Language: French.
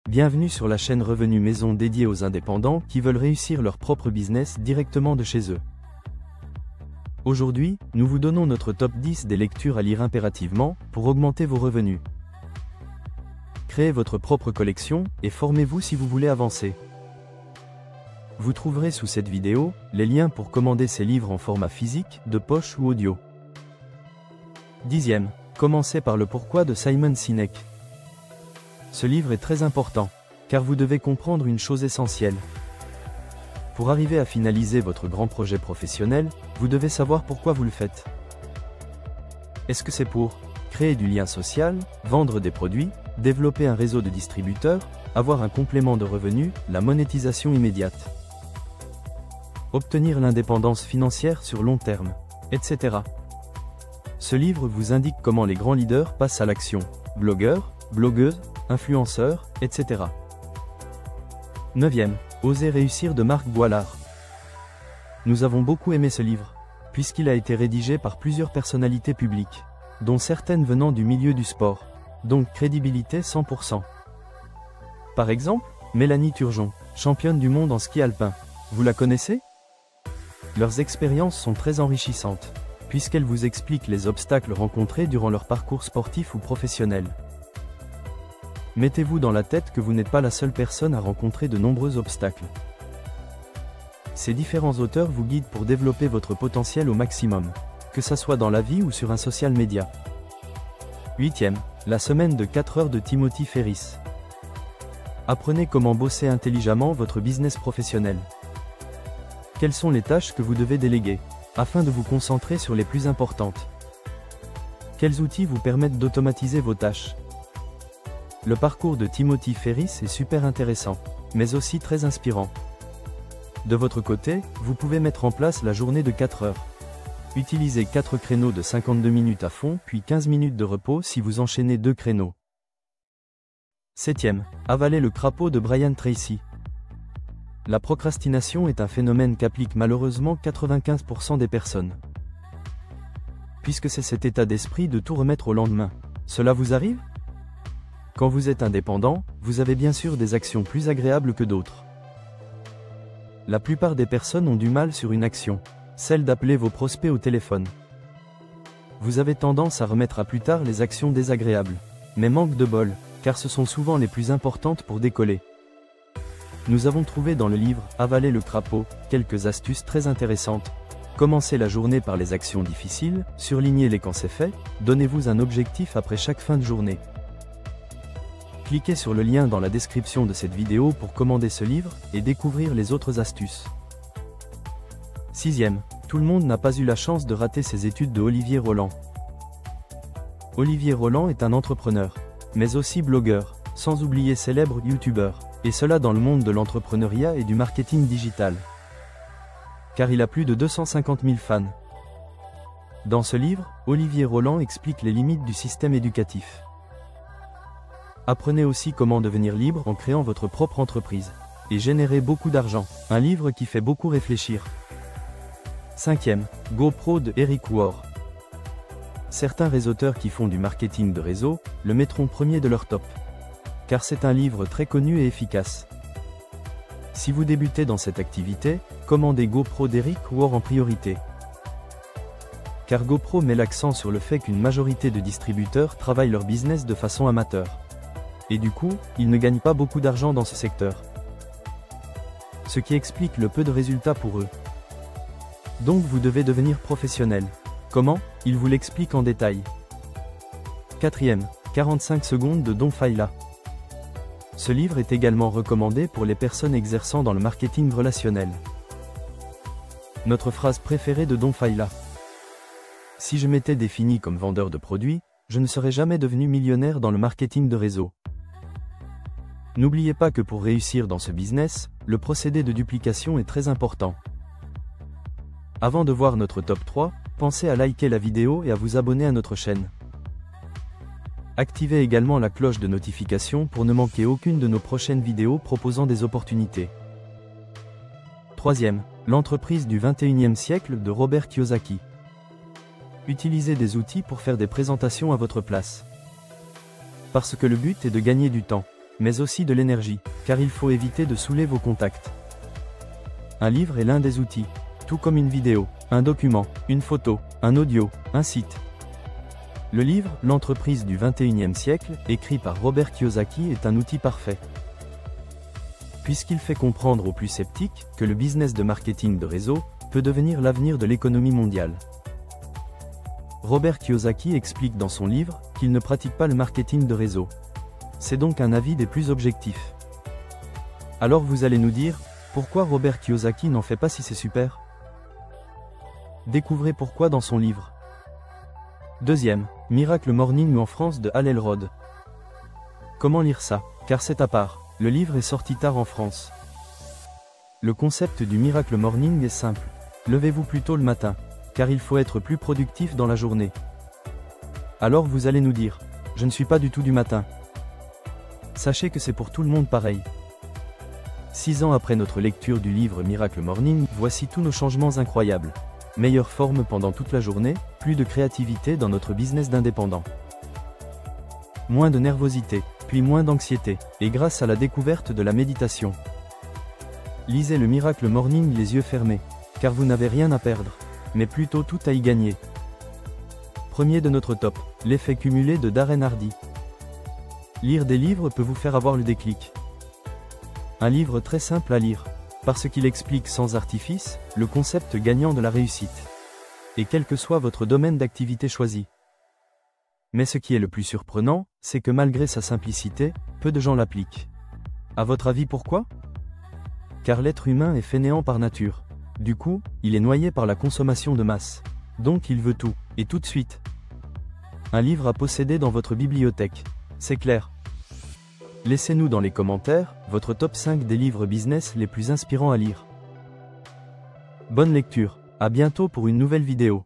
Bienvenue sur la chaîne Revenu Maison dédiée aux indépendants qui veulent réussir leur propre business directement de chez eux. Aujourd'hui, nous vous donnons notre top 10 des lectures à lire impérativement pour augmenter vos revenus. Créez votre propre collection et formez-vous si vous voulez avancer. Vous trouverez sous cette vidéo les liens pour commander ces livres en format physique, de poche ou audio. 10e. Commencez par le pourquoi de Simon Sinek. Ce livre est très important, car vous devez comprendre une chose essentielle. Pour arriver à finaliser votre grand projet professionnel, vous devez savoir pourquoi vous le faites. Est-ce que c'est pour créer du lien social, vendre des produits, développer un réseau de distributeurs, avoir un complément de revenus, la monétisation immédiate, obtenir l'indépendance financière sur long terme, etc. Ce livre vous indique comment les grands leaders passent à l'action, blogueurs, blogueuses, influenceurs, etc. 9e. Oser réussir de Marc Boilard. Nous avons beaucoup aimé ce livre, puisqu'il a été rédigé par plusieurs personnalités publiques, dont certaines venant du milieu du sport, donc crédibilité 100%. Par exemple, Mélanie Turgeon, championne du monde en ski alpin. Vous la connaissez? Leurs expériences sont très enrichissantes, puisqu'elles vous expliquent les obstacles rencontrés durant leur parcours sportif ou professionnel. Mettez-vous dans la tête que vous n'êtes pas la seule personne à rencontrer de nombreux obstacles. Ces différents auteurs vous guident pour développer votre potentiel au maximum, que ça soit dans la vie ou sur un social media. 8e. La semaine de 4 heures de Timothy Ferriss. Apprenez comment bosser intelligemment votre business professionnel. Quelles sont les tâches que vous devez déléguer, afin de vous concentrer sur les plus importantes? Quels outils vous permettent d'automatiser vos tâches? Le parcours de Timothy Ferriss est super intéressant, mais aussi très inspirant. De votre côté, vous pouvez mettre en place la journée de 4 heures. Utilisez 4 créneaux de 52 minutes à fond, puis 15 minutes de repos si vous enchaînez 2 créneaux. 7e. Avaler le crapaud de Brian Tracy. La procrastination est un phénomène qu'appliquent malheureusement 95% des personnes. Puisque c'est cet état d'esprit de tout remettre au lendemain. Cela vous arrive? Quand vous êtes indépendant, vous avez bien sûr des actions plus agréables que d'autres. La plupart des personnes ont du mal sur une action, celle d'appeler vos prospects au téléphone. Vous avez tendance à remettre à plus tard les actions désagréables, mais manque de bol, car ce sont souvent les plus importantes pour décoller. Nous avons trouvé dans le livre « Avaler le crapaud » quelques astuces très intéressantes. Commencez la journée par les actions difficiles, surlignez-les quand c'est fait, donnez-vous un objectif après chaque fin de journée. Cliquez sur le lien dans la description de cette vidéo pour commander ce livre et découvrir les autres astuces. 6e. Tout le monde n'a pas eu la chance de rater ses études de Olivier Roland. Olivier Roland est un entrepreneur, mais aussi blogueur, sans oublier célèbre youtubeur, et cela dans le monde de l'entrepreneuriat et du marketing digital. Car il a plus de 250 000 fans. Dans ce livre, Olivier Roland explique les limites du système éducatif. Apprenez aussi comment devenir libre en créant votre propre entreprise et générer beaucoup d'argent, un livre qui fait beaucoup réfléchir. 5e. GoPro de Eric Worre. Certains réseauteurs qui font du marketing de réseau le mettront premier de leur top, car c'est un livre très connu et efficace. Si vous débutez dans cette activité, commandez GoPro d'Eric Worre en priorité. Car GoPro met l'accent sur le fait qu'une majorité de distributeurs travaillent leur business de façon amateur. Et du coup, ils ne gagnent pas beaucoup d'argent dans ce secteur. Ce qui explique le peu de résultats pour eux. Donc vous devez devenir professionnel. Comment? Il vous l'explique en détail. 4e. 45 secondes de Don Failla. Ce livre est également recommandé pour les personnes exerçant dans le marketing relationnel. Notre phrase préférée de Don Failla. Si je m'étais défini comme vendeur de produits, je ne serais jamais devenu millionnaire dans le marketing de réseau. N'oubliez pas que pour réussir dans ce business, le procédé de duplication est très important. Avant de voir notre top 3, pensez à liker la vidéo et à vous abonner à notre chaîne. Activez également la cloche de notification pour ne manquer aucune de nos prochaines vidéos proposant des opportunités. 3e. L'entreprise du 21e siècle de Robert Kiyosaki. Utilisez des outils pour faire des présentations à votre place. Parce que le but est de gagner du temps. mais aussi de l'énergie, car il faut éviter de saouler vos contacts. Un livre est l'un des outils, tout comme une vidéo, un document, une photo, un audio, un site. Le livre « L'entreprise du XXIe siècle », écrit par Robert Kiyosaki, est un outil parfait. Puisqu'il fait comprendre aux plus sceptiques que le business de marketing de réseau peut devenir l'avenir de l'économie mondiale. Robert Kiyosaki explique dans son livre qu'il ne pratique pas le marketing de réseau. C'est donc un avis des plus objectifs. Alors vous allez nous dire, pourquoi Robert Kiyosaki n'en fait pas si c'est super? Découvrez pourquoi dans son livre. Deuxième, Miracle Morning en France de Hal Elrod. Comment lire ça? Car c'est à part, le livre est sorti tard en France. Le concept du Miracle Morning est simple. Levez-vous plus tôt le matin, car il faut être plus productif dans la journée. Alors vous allez nous dire, je ne suis pas du tout du matin. Sachez que c'est pour tout le monde pareil. 6 ans après notre lecture du livre Miracle Morning, voici tous nos changements incroyables. Meilleure forme pendant toute la journée, plus de créativité dans notre business d'indépendant. Moins de nervosité, puis moins d'anxiété, et grâce à la découverte de la méditation. Lisez le Miracle Morning les yeux fermés, car vous n'avez rien à perdre, mais plutôt tout à y gagner. Premier de notre top, l'effet cumulé de Darren Hardy. Lire des livres peut vous faire avoir le déclic. Un livre très simple à lire, parce qu'il explique sans artifice le concept gagnant de la réussite. Et quel que soit votre domaine d'activité choisi. Mais ce qui est le plus surprenant, c'est que malgré sa simplicité, peu de gens l'appliquent. À votre avis pourquoi? Car l'être humain est fainéant par nature. Du coup, il est noyé par la consommation de masse. Donc il veut tout, et tout de suite. Un livre à posséder dans votre bibliothèque. C'est clair. Laissez-nous dans les commentaires votre top 5 des livres business les plus inspirants à lire. Bonne lecture, à bientôt pour une nouvelle vidéo.